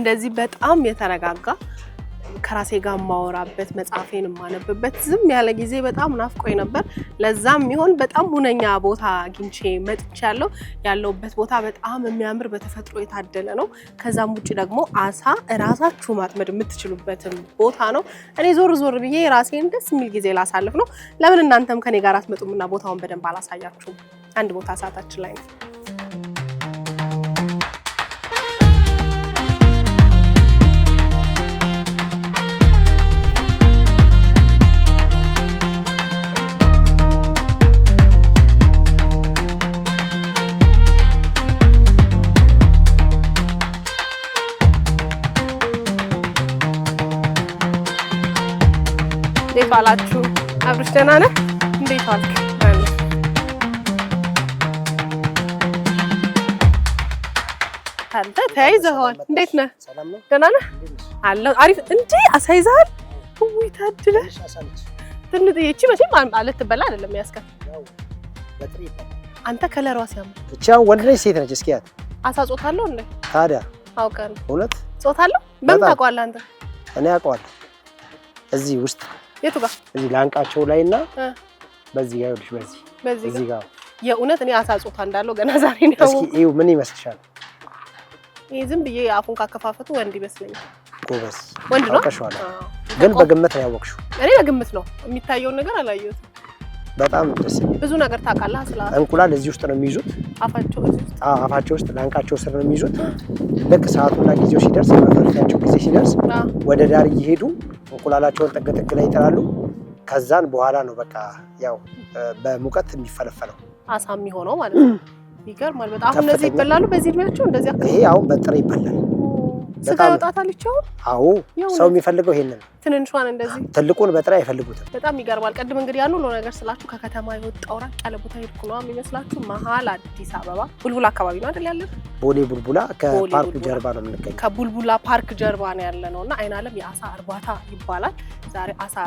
እንደዚህ በጣም የተረጋጋ ከራሴ ጋር ማወራበት መጽሐፌን ማነብበት ዝም ያለ ጊዜ በጣም ናፍቆኝ ነበር ለዛም ይሆን በጣም ሁነኛ ቦታ አግኝቼ መጥቻለሁ ያለውበት ቦታ በጣም የሚያምር በተፈጥሮ የታደለ ነው ከዛም ውጪ ደግሞ አሳ ራሳችሁ ማጥመድ የምትችሉበትን ቦታ ነው እኔ ዞር ብዬ ራሴን ደስ የሚል ጊዜ ላሳልፍ ነው ለምን እናንተም ከኔ ጋር አትመጡምና ቦታውን በደንብ አላሳያችሁም አንድ ቦታ ሰዓታችን ላይ ነው እንዴት ዋላችሁ አብርሽ ደህና ነህ እንዴት ዋልክ አንተ ተያይዘኸዋል እንዴት ነህ ደህና ነህ አለው አሪፍ እንዴ አሳይዘሃል ወይ ታድለሽ ትንጥ ይቺ መቼም አልትበላ አይደለም ያስከፍ አንተ ከለሯ ሲያምር ብቻው ወንድ ነች ሴት ነች እስኪያት አሳጾታለሁ እንዴ ታዲያ አውቀን እውነት ጾታለሁ በምን ታውቀዋለህ አንተ እኔ አውቀዋለሁ እዚህ ውስጥ የቱ ጋር እዚህ ላንቃቸው ላይና በዚህ ጋር ይልሽ በዚህ እዚህ ጋር የእውነት እኔ አሳጾታ እንዳለው ገና ዛሬ ነው እስኪ እዩ ምን ይመስልሻል ይሄ ዝም ብዬ አፉን ካከፋፈቱ ወንድ ይመስለኛል ጎበዝ ወንድ ነው አውቀሽዋል ግን በግምት ነው ያወቅሽው እኔ በግምት ነው የሚታየው ነገር አላየሁት በጣም ደስ ብዙ ነገር ታውቃለህ ስለ እንቁላል እዚህ ውስጥ ነው የሚይዙት አፋቸው ውስጥ ላንቃቸው ስር ነው የሚይዙት ልክ ሰዓቱና ጊዜው ሲደርስ መፈለፊያቸው ጊዜ ሲደርስ ወደ ዳር እየሄዱ እንቁላላቸውን ጥግ ላይ ይጥላሉ ከዛን በኋላ ነው በቃ ያው በሙቀት የሚፈለፈለው አሳ የሚሆነው ማለት ነው ይገርማል በጣም አሁን እነዚህ ይበላሉ በዚህ እድሜያቸው እንደዚህ አከ ይሄ አሁን በጥሬ ይበላል ስጋ ወጣታልቻው አዎ ሰው የሚፈልገው ይሄንን ትንንሿን እንደዚህ ትልቁን በጥሬ አይፈልጉትም በጣም ይገርማል ቀድም እንግዲህ ያን ሁሉ ነገር ስላችሁ ከከተማ የወጣው ራቅ ያለ ቦታ ሄድኩ ነው የሚመስላችሁ መሃል አዲስ አበባ ቡልቡላ አካባቢ ነው አይደል ያለው ቦሌ ቡልቡላ ከፓርኩ ጀርባ ነው የምንገኘው ከቡልቡላ ፓርክ ጀርባ ነው ያለነውና አይናለም የአሳ እርባታ ይባላል ዛሬ አሳ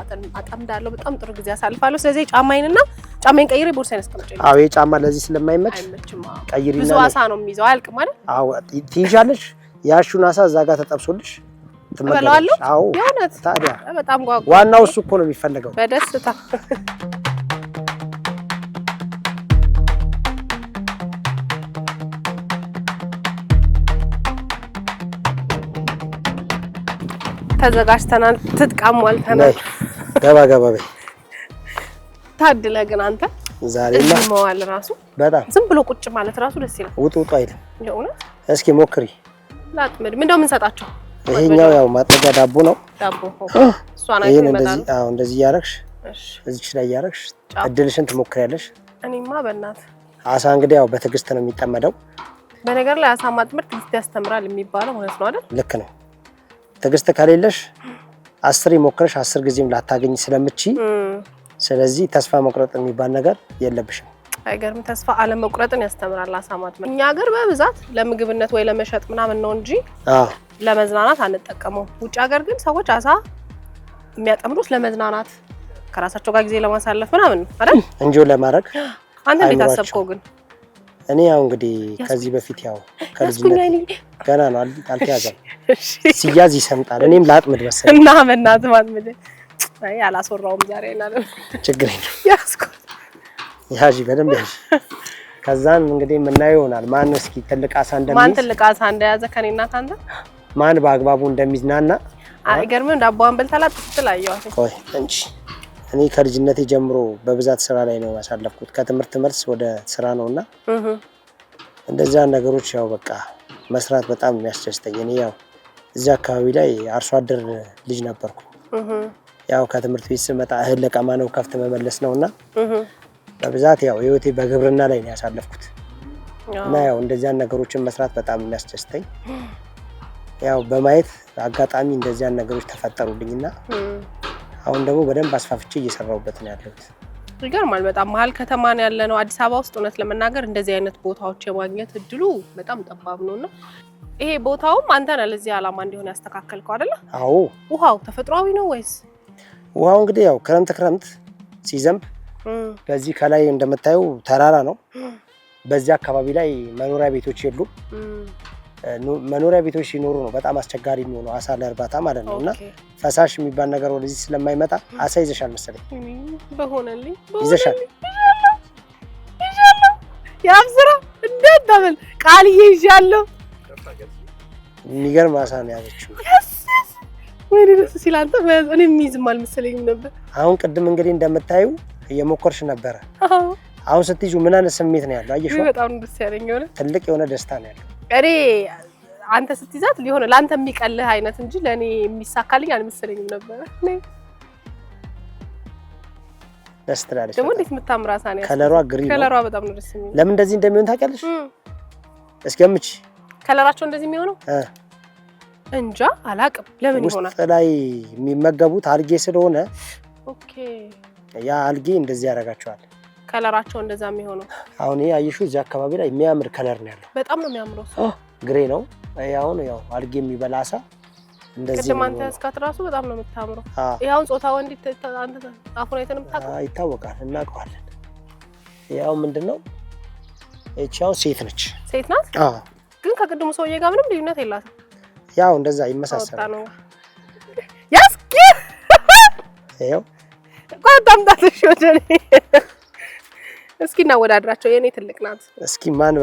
አጠምዳለሁ በጣም ጥሩ ጊዜ አሳልፋለሁ ስለዚህ ጫማዬን ቀይሬ ቦርሳዬን አስቀምጬ አዎ የጫማ ለዚህ ስለማይመች ቀይሪና ብዙ አሳ ነው የሚይዘው አያልቅም ማለት አዎ ትይዣለሽ ያሹን አሳ እዛ ጋር ተጠብሶልሽ ትመገባለሽ አዎ የእውነት ታዲያ በጣም ጓጓ ዋናው እሱ እኮ ነው የሚፈልገው በደስታ ተዘጋጅተናል ትጥቃሟልተናል ገባ በይ ታድለ ግን አንተ ዛሬማ መዋል ራሱ በጣም ዝም ብሎ ቁጭ ማለት ራሱ ደስ ይላል ውጡ አይደል የእውነት እስኪ ሞክሪ ላጥምድ ምንድነው የምንሰጣቸው ይሄኛው ያው ማጥመጃ ዳቦ ነው እሷን አይተን ይመጣል አዎ እንደዚህ ያረክሽ እዚች ላይ ያረክሽ እድልሽን ትሞክሪያለሽ እኔማ በእናት አሳ እንግዲህ ያው በትግስት ነው የሚጠመደው በነገር ላይ አሳ ማጥመድ ትግስት ያስተምራል የሚባለው ማለት ነው አይደል ልክ ነው ትግስት ከሌለሽ 10 ይሞክርሽ 10 ጊዜም ላታገኝ ስለምቺ ስለዚህ ተስፋ መቁረጥ የሚባል ነገር የለብሽም አይገርም ተስፋ አለ መቁረጥን ያስተምራል አሳ ማጥመድ እኛ ሀገር በብዛት ለምግብነት ወይ ለመሸጥ ምናምን ነው እንጂ ለመዝናናት አንጠቀመው ውጭ ሀገር ግን ሰዎች አሳ የሚያጠምዱት ለመዝናናት ከራሳቸው ጋር ጊዜ ለማሳለፍ ምናምን ነው አይደል እንጆ ለማድረግ አንተ እንዴት አሰብከው ግን እኔ ያው እንግዲህ ከዚህ በፊት ያው ከልጅነት ገና ነው አልተያዘም ሲያዝ ይሰምጣል እኔም ላጥምድ መሰለኝ እና በእናት ማጥመድ አይ አላስወራውም ዛሬ እናለም ችግር የለም ያስኩ ያጂ በደንብ ያጂ ከዛን እንግዲህ ምናየው ይሆናል ማን እስኪ ትልቅ አሳ እንደያዘ ከኔና ካንተ ማን በአግባቡ እንደሚዝናና አይገርምም ዳቦዋን በልተላት ትላየው ቆይ እንጂ እኔ ከልጅነቴ ጀምሮ በብዛት ስራ ላይ ነው ያሳለፍኩት ከትምህርት መልስ ወደ ስራ ነውና እንደዛ ነገሮች ያው በቃ መስራት በጣም የሚያስደስተኝ እኔ ያው እዚህ አካባቢ ላይ አርሶ አደር ልጅ ነበርኩ ያው ከትምህርት ቤት ስመጣ እህል ለቀማ ነው ከፍት መመለስ ነውና በብዛት ያው ህይወቴ በግብርና ላይ ነው ያሳለፍኩት እና ያው እንደዚያን ነገሮችን መስራት በጣም የሚያስደስተኝ ያው በማየት አጋጣሚ እንደዚያን ነገሮች ተፈጠሩልኝና አሁን ደግሞ በደንብ አስፋፍቼ እየሰራሁበት ነው ያለሁት ይገርማል በጣም መሀል ከተማ ነው ያለነው አዲስ አበባ ውስጥ እውነት ለመናገር እንደዚህ አይነት ቦታዎች የማግኘት እድሉ በጣም ጠባብ ነውና ይሄ ቦታውም አንተ ነህ ለዚህ ዓላማ እንዲሆን ያስተካከልከው አይደለ አዎ ውሃው ተፈጥሯዊ ነው ወይስ ውሃው እንግዲህ ያው ክረምት ሲዘንብ በዚህ ከላይ እንደምታዩ ተራራ ነው በዚህ አካባቢ ላይ መኖሪያ ቤቶች የሉም መኖሪያ ቤቶች ሲኖሩ ነው በጣም አስቸጋሪ የሚሆነው አሳ ለእርባታ ማለት ነው። እና ፈሳሽ የሚባል ነገር ወደዚህ ስለማይመጣ አሳ ይዘሻል መሰለኝ። በሆነልኝ ይዘሻል። ያብስራ እንዳታበል ቃልዬ ይዣለሁ። የሚገርም አሳ ነው ያዘችው። ወይ ደስ ሲል አንተ እኔ የሚይዝም አልመሰለኝም ነበር። አሁን ቅድም እንግዲህ እንደምታዩ እየሞከርሽ ነበረ። አሁን ስትይዙ ምን አይነት ስሜት ነው ያለው? አየሽው? በጣም ደስ ያለኝ ሆነ። ትልቅ የሆነ ደስታ ነው ያለው። እኔ አንተ ስትይዛት ሊሆነ ለአንተ የሚቀልህ አይነት እንጂ ለኔ የሚሳካልኝ አልመሰለኝም ነበር። ደስ ትላለች። ደግሞ እንዴት የምታምር አሳ ነው። ከለሯ ግሪን ነው። ከለሯ በጣም ነው ደስ የሚለው። ለምን እንደዚህ እንደሚሆን ታውቂያለሽ? እስኪ ገምቺ። ከለራቸው እንደዚህ የሚሆነው እንጃ አላውቅም። ለምን ይሆናል? ውስጥ ላይ የሚመገቡት አልጌ ስለሆነ ኦኬ፣ ያ አልጌ እንደዚህ ያደርጋቸዋል። ከለራቸው እንደዛ የሚሆነው። አሁን ይሄ አየሽው እዚህ አካባቢ ላይ የሚያምር ከለር ነው ያለው። በጣም ነው የሚያምረው። ግሬ ነው። አሁን ያው አልጌ የሚበላ አሳ እንደዚህ ነው። አንተ እስካት ራሱ በጣም ነው የምታምረው። ይሄውን ጾታ ወንድ አንተ አፉን አይተን የምታውቀው? ይታወቃል፣ እናውቀዋለን። ያው ምንድነው እቻው ሴት ነች። ሴት ናት? ግን ከቅድሙ ሰውዬ ጋር ምንም ልዩነት የላትም። ያው እንደዛ ይመሳሰላል። ያስኪ ያው ቋንጣምጣሽ ወደኔ እስኪ እናወዳድራቸው። የኔ ትልቅ ናት። እስኪ ማን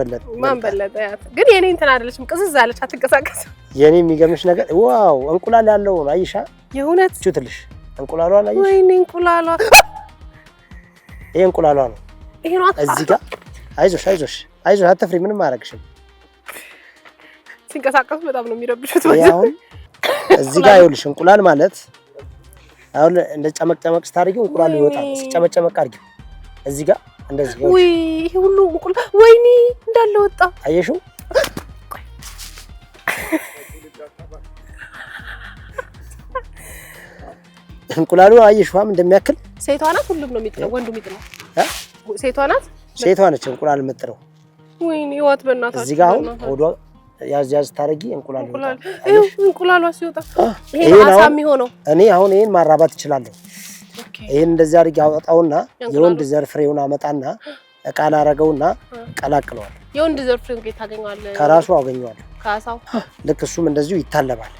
በለጠ ያት። ግን የኔ እንትን አይደለችም፣ ቅዝዝ አለች፣ አትንቀሳቀስ። የኔ የሚገምሽ ነገር ዋው እንቁላል ያለው ነው። አይሻ የእውነት ቹትልሽ እንቁላሏን አይሽ? ወይኔ እንቁላሏ! ይሄ እንቁላሏ ነው። ይሄ ነው እዚህ ጋር። አይዞሽ አትፍሪ፣ ምንም አያረግሽም። ሲንቀሳቀሱ በጣም ነው የሚረብሹት። አሁን እዚህ ጋር ይኸውልሽ እንቁላል ማለት አሁን እንደ ጨመቅ ስታርጊው እንቁላሉ ይወጣል። ሲጨመቅ አርጊው እዚህ ጋር እንደዚህ። ወይ ይሄ ሁሉ እንቁላል ወይኔ እንዳለ ወጣ። አየሽው? እንቁላሉ አየሽዋም እንደሚያክል። ሴቷ ናት ሁሉም ነው የሚጥለው? ወንዱ የሚጥለው ሴቷ ናት? ሴቷ ነች እንቁላል የምጥለው። ወይኔ ህይወት በእናታችሁ። እዚህ ጋር አሁን ሆዷ ያዝ ታረጊ እንቁላል ይወጣል። እንቁላሏ ሲወጣ ይሄ አሳ የሚሆነው እኔ አሁን ይሄን ማራባት እችላለሁ። ይሄን እንደዚህ አድርጌ አወጣውና የወንድ ዘር ፍሬውን አመጣና እቃ ላረገውና ቀላቅለዋል። የወንድ ዘር ፍሬውን ከየት ታገኛለህ? ከራሱ አገኘዋለሁ። ከአሳው ልክ እሱም እንደዚሁ ይታለባል።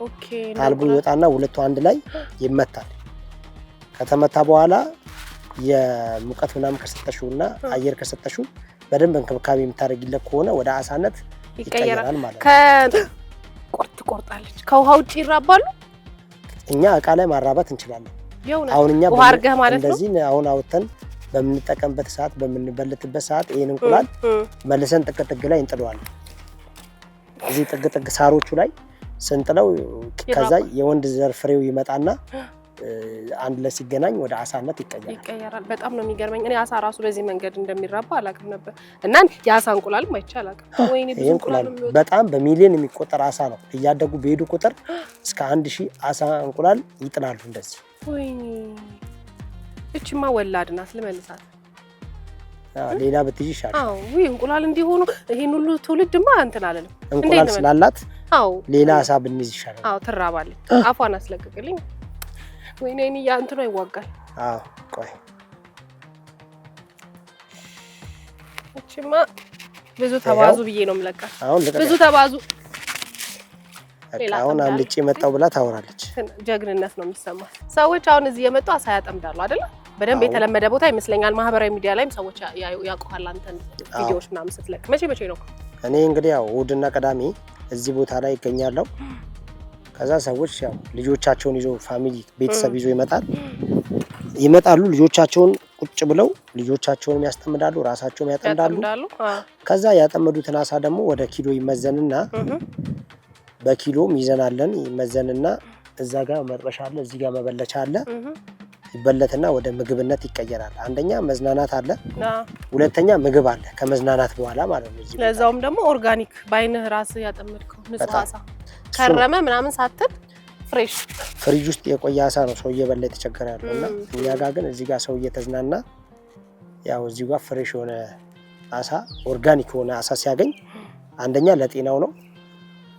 ኦኬ አልቡ ይወጣና ሁለቱ አንድ ላይ ይመታል። ከተመታ በኋላ የሙቀት ምናምን ከሰጠሽውና አየር ከሰጠሽው በደንብ እንክብካቤ የምታደርጊለት ከሆነ ወደ አሳነት ይቀየራል ማለት ነው። ቆርጣለች። ከውሃ ውጪ ይራባሉ። እኛ እቃ ላይ ማራባት እንችላለን። አሁን እኛ እንደዚህ አሁን አውጥተን በምንጠቀምበት ሰዓት በምንበልትበት ሰዓት ይሄን እንቁላል መልሰን ጥቅጥቅ ላይ እንጥለዋለን። እዚህ ጥቅጥቅ ሳሮቹ ላይ ስንጥለው ከዛ የወንድ ዘር ፍሬው ይመጣና አንድ ላይ ሲገናኝ ወደ አሳነት ይቀየራል። በጣም ነው የሚገርመኝ። እኔ አሳ ራሱ በዚህ መንገድ እንደሚራባ አላውቅም ነበር እና የአሳ እንቁላልም አይቼ አላውቅም። ወይኔ ብዙ እንቁላል በጣም በሚሊዮን የሚቆጠር አሳ ነው። እያደጉ በሄዱ ቁጥር እስከ 1000 አሳ እንቁላል ይጥላሉ እንደዚህ። ወይኔ እቺማ ወላድ ናት። ልመልሳት። ሌላ ብትይዥ ይሻላል። አዎ ወይ እንቁላል እንዲሆኑ ይሄን ሁሉ ትውልድማ እንትን አለለም። እንቁላል ስላላት አዎ ሌላ አሳ ብንይዝ ይሻላል። አዎ ትራባለች። አፏን አስለቅቅልኝ። ወይኔ እኔ ያ እንትኑ ይዋጋል። አዎ ቆይ እቺማ ብዙ ተባዙ ብዬ ነው የምለቃት። ብዙ ተባዙ። አሁን አልጭ የመጣው ብላ ታወራለች። ጀግንነት ነው የሚሰማው። ሰዎች አሁን እዚህ የመጡ አሳ ያጠምዳሉ አይደል? በደንብ የተለመደ ቦታ ይመስለኛል። ማህበራዊ ሚዲያ ላይም ሰዎች ያውቁሃል አንተን ቪዲዮዎች ምናምን ስትለቅ። መቼ ነው? እኔ እንግዲህ ያው እሑድና ቅዳሜ እዚህ ቦታ ላይ ይገኛለሁ። ከዛ ሰዎች ያው ልጆቻቸውን ይዞ ፋሚሊ ቤተሰብ ይዞ ይመጣሉ። ልጆቻቸውን ቁጭ ብለው ልጆቻቸውን ያስጠምዳሉ፣ ራሳቸውን ያጠምዳሉ። ከዛ ያጠመዱትን አሳ ደግሞ ወደ ኪሎ ይመዘንና በኪሎ ሚዛናለን ይመዘንና እዛ ጋር መጥበሻ አለ፣ እዚህ ጋር መበለቻ አለ። ይበለትና ወደ ምግብነት ይቀየራል። አንደኛ መዝናናት አለ፣ ሁለተኛ ምግብ አለ ከመዝናናት በኋላ ማለት ነው። እዚህ ለዛውም ደግሞ ኦርጋኒክ ባይነህ ራስህ ያጠመድከው ንጹህ አሳ ከረመ ምናምን ሳትል ፍሬሽ ፍሪጅ ውስጥ የቆየ አሳ ነው ሰው እየበላ የተቸገረ ያለውና እኛ ጋር ግን እዚህ ጋር ሰው እየተዝናና ያው እዚህ ጋር ፍሬሽ የሆነ አሳ ኦርጋኒክ የሆነ አሳ ሲያገኝ አንደኛ ለጤናው ነው፣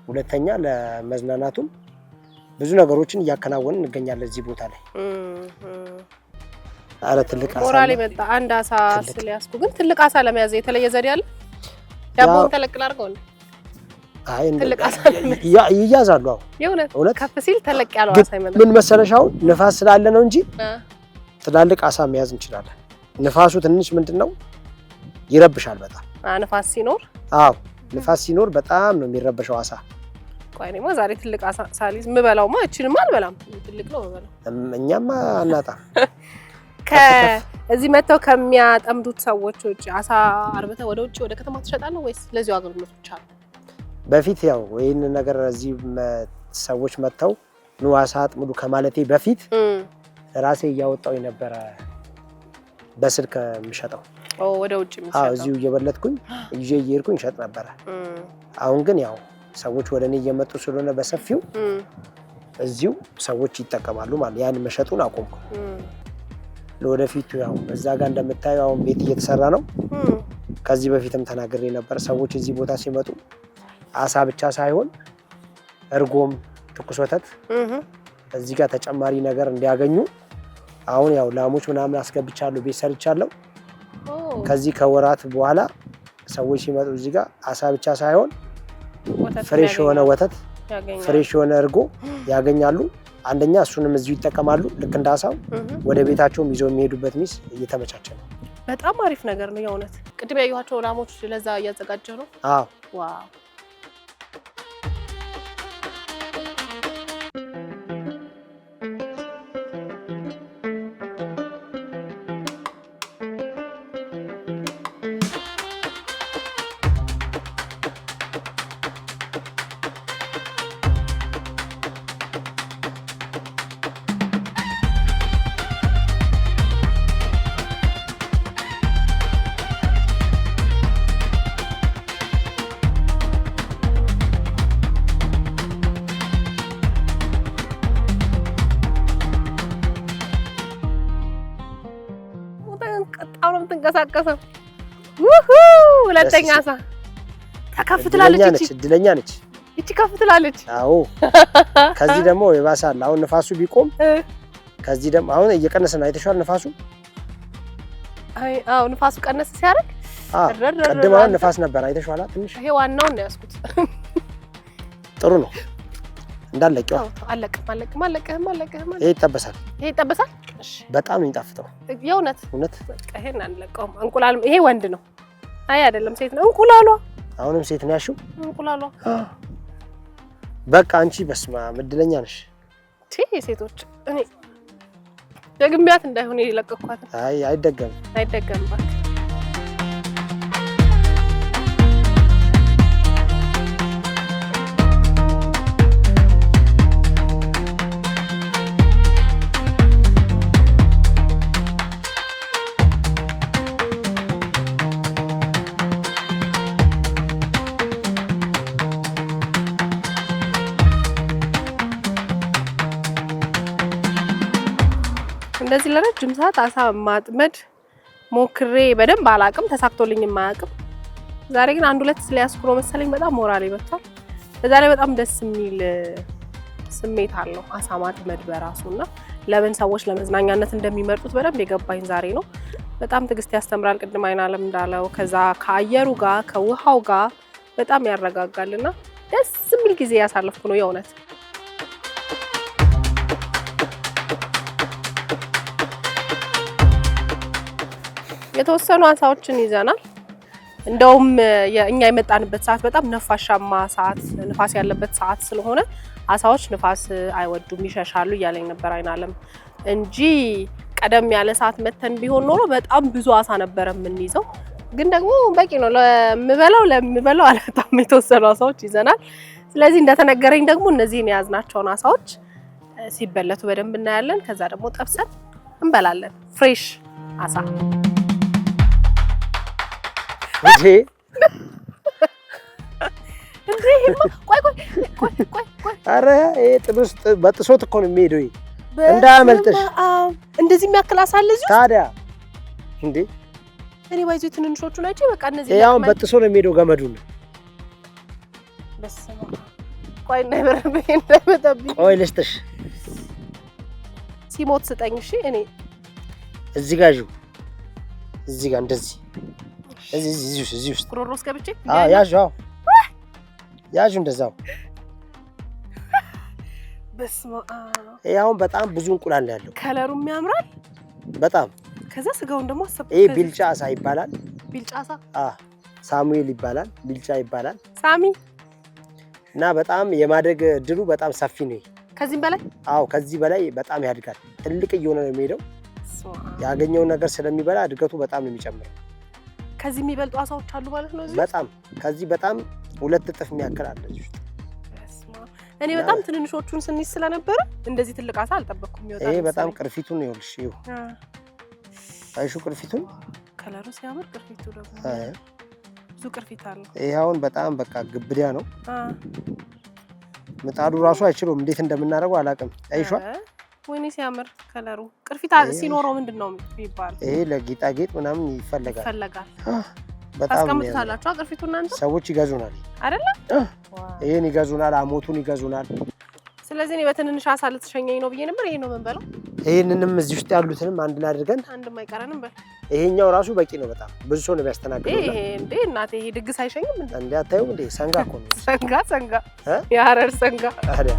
ሁለተኛ ለመዝናናቱም ብዙ ነገሮችን እያከናወንን እንገኛለን እዚህ ቦታ ላይ። አረ ትልቅ አሳ ሞራል ይመጣ አንድ አሳ ስለያስኩ። ግን ትልቅ አሳ ለመያዝ የተለየ ዘዴ አለ? ዳቦን ተለቅል አድርገው አይ ትልቅ አሳ ይያዛሉ። አዎ የእውነት ከፍ ሲል ተለቅ ያለው አሳ ይመጣል። ምን መሰለሽ አሁን ንፋስ ስላለ ነው እንጂ ትላልቅ አሳ መያዝ እንችላለን። ንፋሱ ትንሽ ምንድነው ይረብሻል በጣም። ንፋስ ሲኖር ንፋስ ሲኖር በጣም ነው የሚረበሸው አሳ። ቆይ እኔማ ዛሬ ትልቅ አሳ ሳሊዝ ምበላውማ እቺንማ አልበላም። ትልቅ ነው ምበላው። እኛማ አናጣም። እዚህ መተው ከሚያጠምዱት ሰዎች ውጪ አሳ አርበተህ ወደ ውጪ ወደ ከተማ ትሸጣለህ ወይስ ለዚሁ አገልግሎት ብቻ ነው? በፊት ያው ይሄን ነገር እዚህ ሰዎች መተው ኑ አሳ አጥምዱ ከማለቴ በፊት ራሴ እያወጣው የነበረ በስልክ የምሸጠው ወደ ውጪ የሚሸጠው እዚሁ እየበለጥኩኝ ይዤ እየሄድኩኝ ሸጥ ነበር። አሁን ግን ያው ሰዎች ወደኔ እየመጡ ስለሆነ በሰፊው እዚሁ ሰዎች ይጠቀማሉ ማለት ያን መሸጡን አቆምኩ። ለወደፊቱ ያው በዛ ጋር እንደምታዩ አሁን ቤት እየተሰራ ነው። ከዚህ በፊትም ተናግሬ ነበር ሰዎች እዚህ ቦታ ሲመጡ አሳ ብቻ ሳይሆን እርጎም ትኩስ ወተት እዚህ ጋር ተጨማሪ ነገር እንዲያገኙ አሁን ያው ላሞች ምናምን አስገብቻለሁ፣ ቤት ሰርቻለሁ። ከዚህ ከወራት በኋላ ሰዎች ሲመጡ እዚህ ጋር አሳ ብቻ ሳይሆን ፍሬሽ የሆነ ወተት ፍሬሽ የሆነ እርጎ ያገኛሉ። አንደኛ እሱንም እዚሁ ይጠቀማሉ። ልክ እንዳሳው ወደ ቤታቸውም ይዘው የሚሄዱበት ሚስ እየተመቻቸ ነው። በጣም አሪፍ ነገር ነው የእውነት። ቅድም ያዩዋቸው ላሞች ለዛ እያዘጋጀ ነው። ዋው ተንቀሳቀሰው ሁለተኛ አሳ ተከፍ ትላለች። እድለኛ ነች እቺ ከፍ ትላለች። አዎ ከዚህ ደግሞ ይባሳል። አሁን ንፋሱ ቢቆም ከዚህ ደግሞ አሁን እየቀነሰ ነው። አይተሻል ንፋሱ? አዎ ንፋሱ ቀነሰ ሲያደርግ ቀድሞ አሁን ንፋስ ነበር። አይተሻላ? ትንሽ ይሄ ዋናው ነው ያስኩት። ጥሩ ነው እንዳለቀው አለቀ። ይሄ ይጠበሳል። እሺ በጣም ነው የሚጣፍጠው የእውነት በቃ ይሄን አንለቀውም። እንቁላል ይሄ ወንድ ነው አይደለም ሴት ነው እንቁላሏ። አሁንም ሴት ነው ያልሽው? እንቁላሏ በቃ አንቺ በስማ እድለኛ ነሽ። ሴቶች እኔ ደግሚያት እንዳይሆን የለቀኳት። አይደገምም ባክ። እንደዚህ ለረጅም ሰዓት አሳ ማጥመድ ሞክሬ በደንብ አላቅም፣ ተሳክቶልኝ የማያቅም። ዛሬ ግን አንድ ሁለት ስለያዝኩ ነው መሰለኝ በጣም ሞራሌ መጥቷል። በዛ ላይ በጣም ደስ የሚል ስሜት አለው አሳ ማጥመድ በራሱና ለምን ሰዎች ለመዝናኛነት እንደሚመርጡት በደንብ የገባኝ ዛሬ ነው። በጣም ትዕግስት ያስተምራል። ቅድም አይናለም እንዳለው ከዛ ከአየሩ ጋር ከውሃው ጋር በጣም ያረጋጋልና ደስ የሚል ጊዜ ያሳለፍኩ ነው የእውነት። የተወሰኑ አሳዎችን ይዘናል። እንደውም እኛ የመጣንበት ሰዓት በጣም ነፋሻማ ሰዓት ንፋስ ያለበት ሰዓት ስለሆነ አሳዎች ንፋስ አይወዱም ይሸሻሉ እያለኝ ነበር አይናለም እንጂ ቀደም ያለ ሰዓት መተን ቢሆን ኖሮ በጣም ብዙ አሳ ነበር የምንይዘው። ግን ደግሞ በቂ ነው ለምበላው አላጣም። የተወሰኑ አሳዎች ይዘናል። ስለዚህ እንደተነገረኝ ደግሞ እነዚህን የያዝናቸውን አሳዎች ሲበለቱ በደንብ እናያለን። ከዛ ደግሞ ጠብሰን እንበላለን። ፍሬሽ አሳ እንዴ ቆይ አረ ይሄ ጥብስ በጥሶት እኮ ነው የሚሄደው። ይሄ እንዳያመልጥሽ። እንደዚህ የሚያክል አሳ አለ እዚህ ታዲያ እንዴ እኔ ባይዙ ትንንሾቹ ናቸው። በቃ እነዚህ ያው በጥሶ ነው የሚሄደው ገመዱን። በስመ አብ ቆይ እንዳይመጣብኝ። ቆይ ልስጥሽ። ሲሞት ስጠኝ እሺ። እኔ እዚህ ጋር እዚህ ጋር እንደዚህ እዚህ ውስጥ ጉሮሮስ ገብቼ ያዥው ያዡ እንደዛው በስመ አብ ያው በጣም ብዙ እንቁላል ያለው ከለሩም ያምራል በጣም ከዛ ስጋውን ደግሞ አሰብ ይሄ ቢልጫ አሳ ይባላል ቢልጫ አሳ ሳሙኤል ይባላል ቢልጫ ይባላል ሳሚ እና በጣም የማደግ ድሉ በጣም ሰፊ ነው ከዚህ በላይ ከዚህ በላይ በጣም ያድጋል ትልቅ እየሆነ ነው የሚሄደው ያገኘው ነገር ስለሚበላ እድገቱ በጣም ነው የሚጨምረው ከዚህ የሚበልጡ አሳዎች አሉ ማለት ነው እዚህ በጣም ከዚህ በጣም 2 እጥፍ የሚያክል አለ እዚህ እኔ በጣም ትንንሾቹን ስንይዝ ስለነበረ እንደዚህ ትልቅ አሳ አልጠበቅኩም ይወጣል ይሄ በጣም ቅርፊቱን ይኸውልሽ አይሹ ቅርፊቱን ከለሩ ሲያምር ቅርፊቱ ደግሞ ብዙ ቅርፊት አለው ይሄ አሁን በጣም በቃ ግብዳ ነው ምጣዱ ራሱ አይችልም እንዴት እንደምናደርገው አላውቅም አይሿ ወይኔ ሲያምር ከለሩ ቅርፊት ሲኖረው ምንድነው የሚባለው ይሄ ለጌጣጌጥ ምናምን ይፈልጋል በጣም ታስቀምጡታላችሁ ቅርፊቱን እናንተ ሰዎች ይገዙናል አይደለ ይሄን ይገዙናል አሞቱን ይገዙናል ስለዚህ እኔ በትንንሽ አሳ ልትሸኘኝ ነው ብዬ ነበር ይሄ ነው መንበለው ይሄንንም እዚህ ውስጥ ያሉትንም አንድ ላይ አድርገን አንድ ማይቀረንም በል ይሄኛው ራሱ በቂ ነው በጣም ብዙ ሰው ነው የሚያስተናግደው ይሄ እንዴ እናቴ ይሄ ድግስ አይሸኝም እንዴ አታዩም እንዴ ሰንጋ እኮ ነው ሰንጋ የሐረር ሰንጋ አሪያ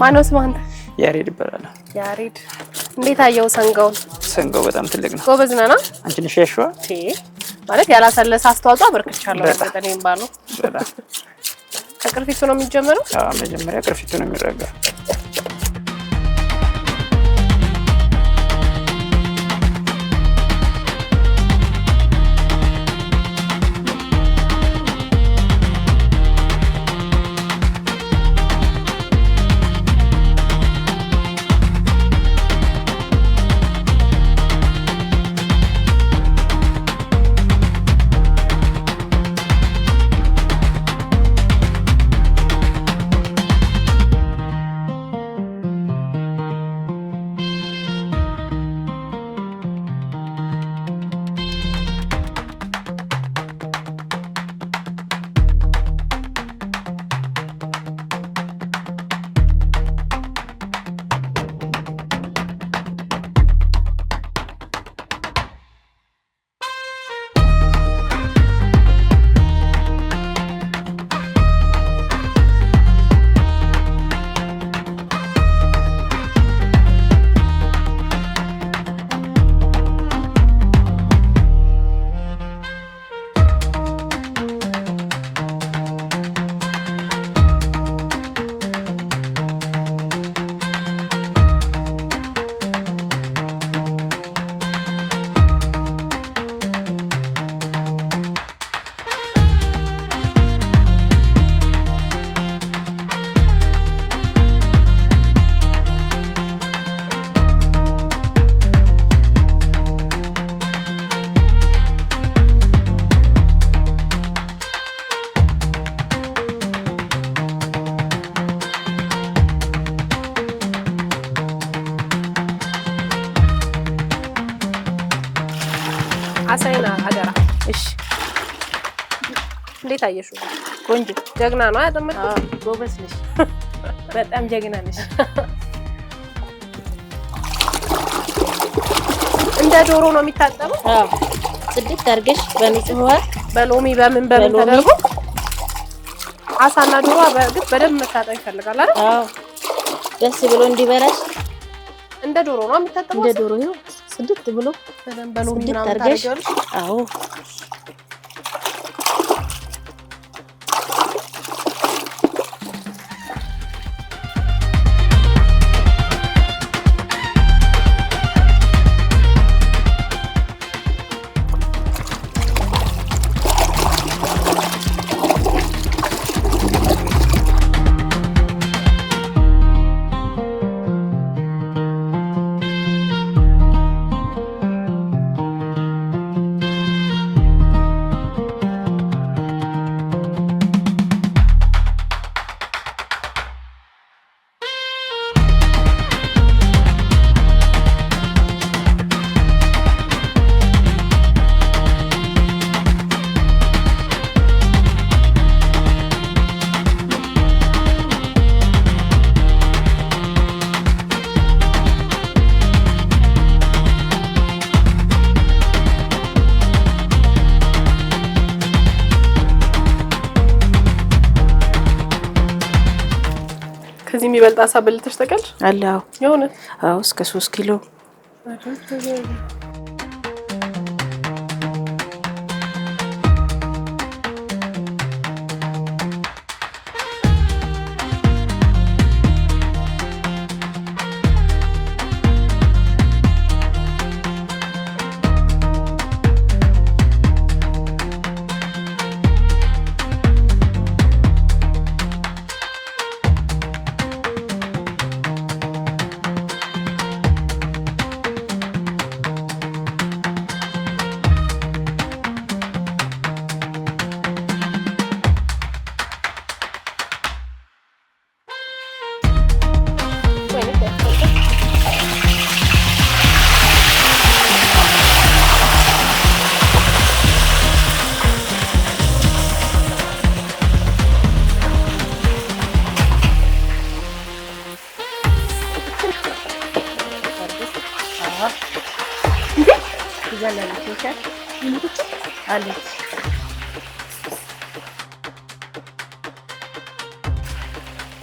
ማነው ስምህ አንተ ያሬድ ይባላል ያሬድ እንዴት አየው ሰንጋውን ሰንጋው በጣም ትልቅ ነው ጎበዝ ነና አንቺ ነሽ ያሽዋ ማለት ያላሰለሰ አስተዋጽኦ አበርክቻለሁ በተለይም ባለው ከቅርፊቱ ነው የሚጀምረው መጀመሪያ ቅርፊቱ ነው የሚረጋው አሳይና አደራ እሺ እንዴት አየሽው ቆንጆ ጀግና ነው ያጠመድኩት ጎበዝ ነሽ በጣም ጀግና ነሽ እንደ ዶሮ ነው የሚታጠበው ጽድት አድርገሽ በንጹህ ውሃ በሎሚ በምን ተደርጎ አሳና ዶሮ በደንብ መታጠብ ይፈልጋል አይደል ደስ ብሎ እንዲበላሽ እንደ ዶሮ ነው የሚታጠበው እንደ ዶሮ ይኸው ጽድት ብሎ በደንብ በሎሚ ምናምን ታደርጊያለሽ አዎ ከዚህ የሚበልጥ አሳ በልተሽ ተቀል አላው የሆነ አው እስከ 3 ኪሎ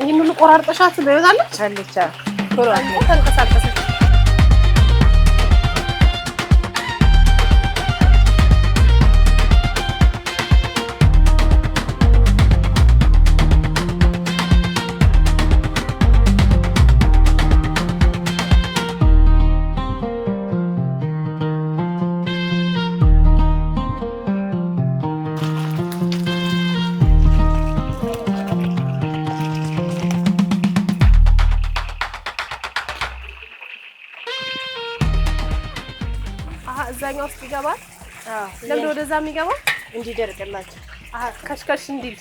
ይሄን ሁሉ ቆራርጠሻት በይወታለች አለቻ ቶሎ ተንቀሳቀሰ እዛኛው ውስጥ ይገባል። ለምን ወደዛ የሚገባው እንዲደርቅላችሁ ከሽከሽ እንዲል።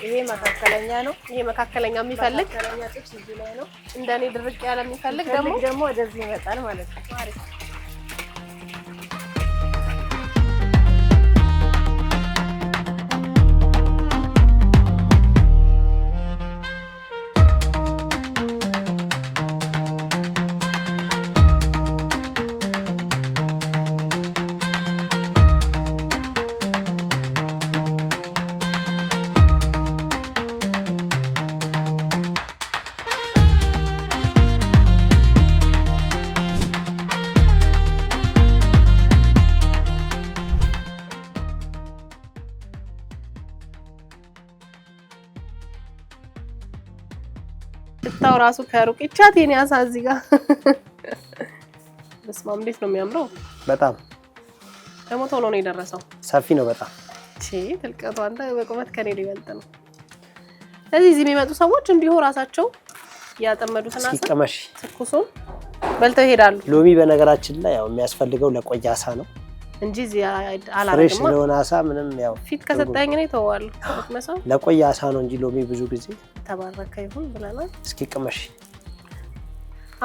ይሄ መካከለኛ ነው። ይሄ መካከለኛ የሚፈልግ መካከለኛ ጥብስ እዚህ ላይ ነው። እንደኔ ድርቅ ያለ የሚፈልግ ደግሞ ወደዚህ ይመጣል ማለት ነው። አሪፍ ሽታው ራሱ ከሩቅ ይቻት የኔ አሳ እዚህ ጋር በስመ አብ እንዴት ነው የሚያምረው። በጣም ደግሞ ቶሎ ነው የደረሰው። ሰፊ ነው በጣም ትልቀቱ አንተ በቁመት ከኔ ሊበልጥ ነው። እዚህ የሚመጡ ሰዎች እንዲሁ ራሳቸው ያጠመዱትና ሲቀመሽ ትኩሱን በልተው ይሄዳሉ። ሎሚ በነገራችን ላይ ያው የሚያስፈልገው ለቆየ አሳ ነው እንጂ እዚህ አላረግማ። ፍሬሽ ስለሆነ አሳ ምንም ያው ፊት ከሰጠኝ ነው ተዋል መስመሰው ለቆየ አሳ ነው እንጂ ሎሚ ብዙ ጊዜ ተባረከ ይሁን ብለናል። እስኪ ቅመሽ።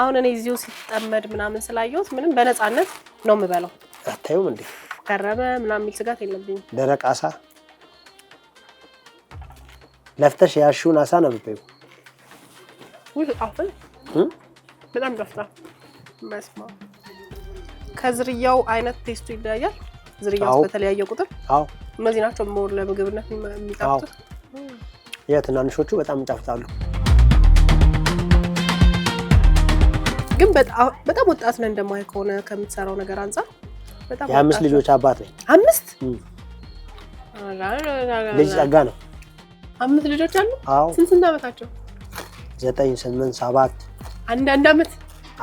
አሁን እኔ እዚሁ ሲጠመድ ምናምን ስላየሁት ምንም በነፃነት ነው የምበላው። አታዩም እንዴ ከረመ ምናምን የሚል ስጋት የለብኝም። ደረቅ አሳ ለፍተሽ ያሹን አሳ ነው የምትበይው። አፍል በጣም ደፍታ መስማ ከዝርያው አይነት ቴስቱ ይለያያል። ዝርያው በተለያየ ቁጥር እነዚህ ናቸው ሞር ለምግብነት የሚጣፍጡት። የትናንሾቹ በጣም ይጣፍጣሉ። ግን በጣም ወጣት ነን እንደማይ ከሆነ ከምትሰራው ነገር አንፃር በጣም የአምስት ልጆች አባት ነኝ። 5 ልጅ ጸጋ ነው። 5 ልጆች አሉ። ስንት ዓመታቸው? 9 8 7 አንድ ዓመት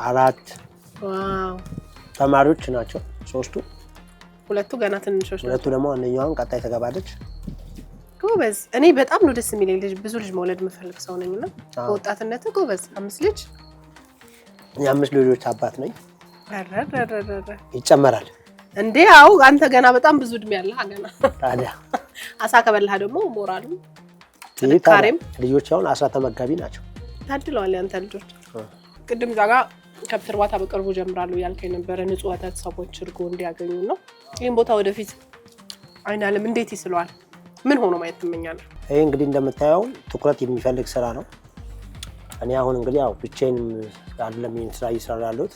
4 ዋው ተማሪዎች ናቸው ሶስቱ። ሁለቱ ገና ትንሾች ናቸው። ሁለቱ ደግሞ አንደኛውን ቀጣይ ተገባለች። ጎበዝ። እኔ በጣም ነው ደስ የሚለኝ ልጅ ብዙ ልጅ መውለድ የምፈልግ ሰው ነኝና በወጣትነት ጎበዝ። 5 ልጅ የ5 ልጆች አባት ነኝ። ረረረረረ ይጨመራል እንዴ? አው አንተ ገና በጣም ብዙ እድሜ ያለህ ገና። ታዲያ አሳ ከበላህ ደግሞ ሞራሉ ጥንካሬም ልጆች አሁን አሳ ተመጋቢ ናቸው። ታድለዋል ያንተ ልጆች። ቅድም ዛጋ ከብት እርባታ በቅርቡ ጀምራሉ ያልከኝ ነበር። ንጹህ ወተት ሰዎች እርጎ እንዲያገኙ ነው። ይሄን ቦታ ወደፊት አይናለም እንዴት ይስለዋል? ምን ሆኖ ማየት ትመኛለህ? ይሄ እንግዲህ እንደምታየው ትኩረት የሚፈልግ ስራ ነው። እኔ አሁን እንግዲህ ያው ብቻዬን አይደለም ይሄን ስራ እየሰራሁ ያለሁት።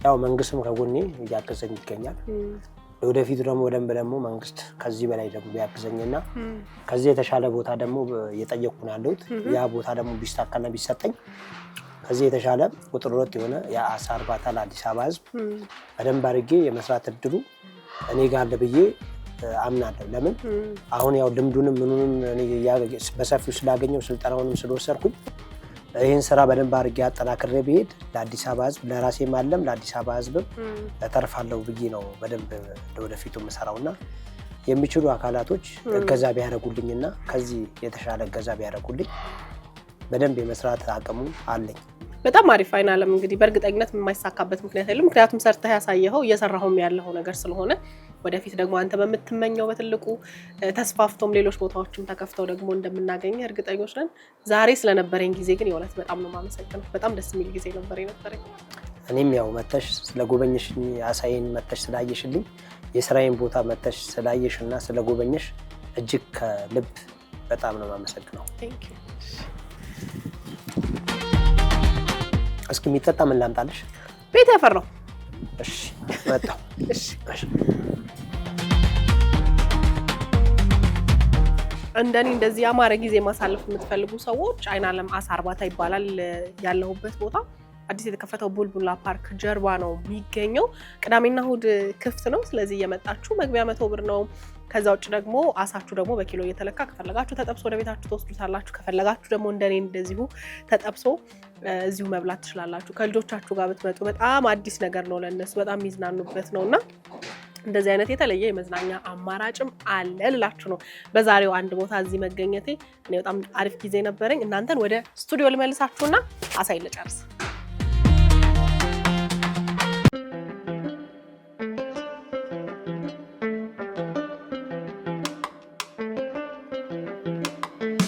ያው መንግስትም ከጎኔ እያገዘኝ ይገኛል። ለወደፊቱ ደግሞ በደንብ ደግሞ መንግስት ከዚህ በላይ ደግሞ ቢያግዘኝና ከዚህ የተሻለ ቦታ ደግሞ እየጠየቅኩ ነው ያለሁት። ያ ቦታ ደግሞ ቢስተካከልና ቢሰጠኝ ከዚህ የተሻለ ቁጥር 2 የሆነ የአሳ እርባታ ለአዲስ አበባ ህዝብ በደንብ አድርጌ የመስራት እድሉ እኔ ጋር አለ ብዬ አምናለሁ። ለምን አሁን ያው ልምዱንም ምኑንም እኔ በሰፊው ስላገኘው ስልጠናውንም ስለወሰድኩኝ ይህን ስራ በደንብ አድርጌ አጠናክሬ ብሄድ ለአዲስ አበባ ህዝብ ለራሴም አለም ለአዲስ አበባ ህዝብም እተርፋለሁ ብዬ ነው በደንብ ለወደፊቱ የምሰራውና የሚችሉ አካላቶች እገዛ ቢያደርጉልኝና ከዚህ የተሻለ እገዛ ቢያደርጉልኝ በደንብ የመስራት አቅሙ አለኝ። በጣም አሪፍ ፋይናልም እንግዲህ በእርግጠኝነት የማይሳካበት ምክንያት የለም። ምክንያቱም ሰርተህ ያሳየኸው እየሰራኸውም ያለው ነገር ስለሆነ ወደፊት ደግሞ አንተ በምትመኘው በትልቁ ተስፋፍቶም ሌሎች ቦታዎችም ተከፍተው ደግሞ እንደምናገኝ እርግጠኞች ነን። ዛሬ ስለነበረኝ ጊዜ ግን የእውነት በጣም ነው የማመሰግነው። በጣም ደስ የሚል ጊዜ ነበር የነበረኝ። እኔም ያው መተሽ ስለጎበኘሽኝ አሳይን መተሽ ስላየሽልኝ የስራዬን ቦታ መተሽ ስላየሽና ስለጎበኘሽ እጅግ ከልብ በጣም ነው የማመሰግነው። ቴንክ ዩ። እስኪ የሚጠጣ ምን ላምጣልሽ? ቤት ያፈራው። እሺ መጣሁ። እሺ እንደኔ እንደዚህ ያማረ ጊዜ ማሳለፍ የምትፈልጉ ሰዎች አይን ዓለም አሳ እርባታ ይባላል ያለሁበት ቦታ። አዲስ የተከፈተው ቡልቡላ ፓርክ ጀርባ ነው የሚገኘው። ቅዳሜና እሁድ ክፍት ነው። ስለዚህ እየመጣችሁ መግቢያ 100 ብር ነው። ከዛ ውጭ ደግሞ አሳችሁ ደግሞ በኪሎ እየተለካ ከፈለጋችሁ ተጠብሶ ወደ ቤታችሁ ተወስዱታላችሁ። ከፈለጋችሁ ደግሞ እንደኔ እንደዚሁ ተጠብሶ እዚሁ መብላት ትችላላችሁ። ከልጆቻችሁ ጋር ብትመጡ በጣም አዲስ ነገር ነው ለነሱ፣ በጣም የሚዝናኑበት ነውና እንደዚህ አይነት የተለየ የመዝናኛ አማራጭም አለ ልላችሁ ነው በዛሬው አንድ ቦታ እዚህ መገኘቴ። እኔ በጣም አሪፍ ጊዜ ነበረኝ። እናንተን ወደ ስቱዲዮ ልመልሳችሁና አሳይ ልጨርስ።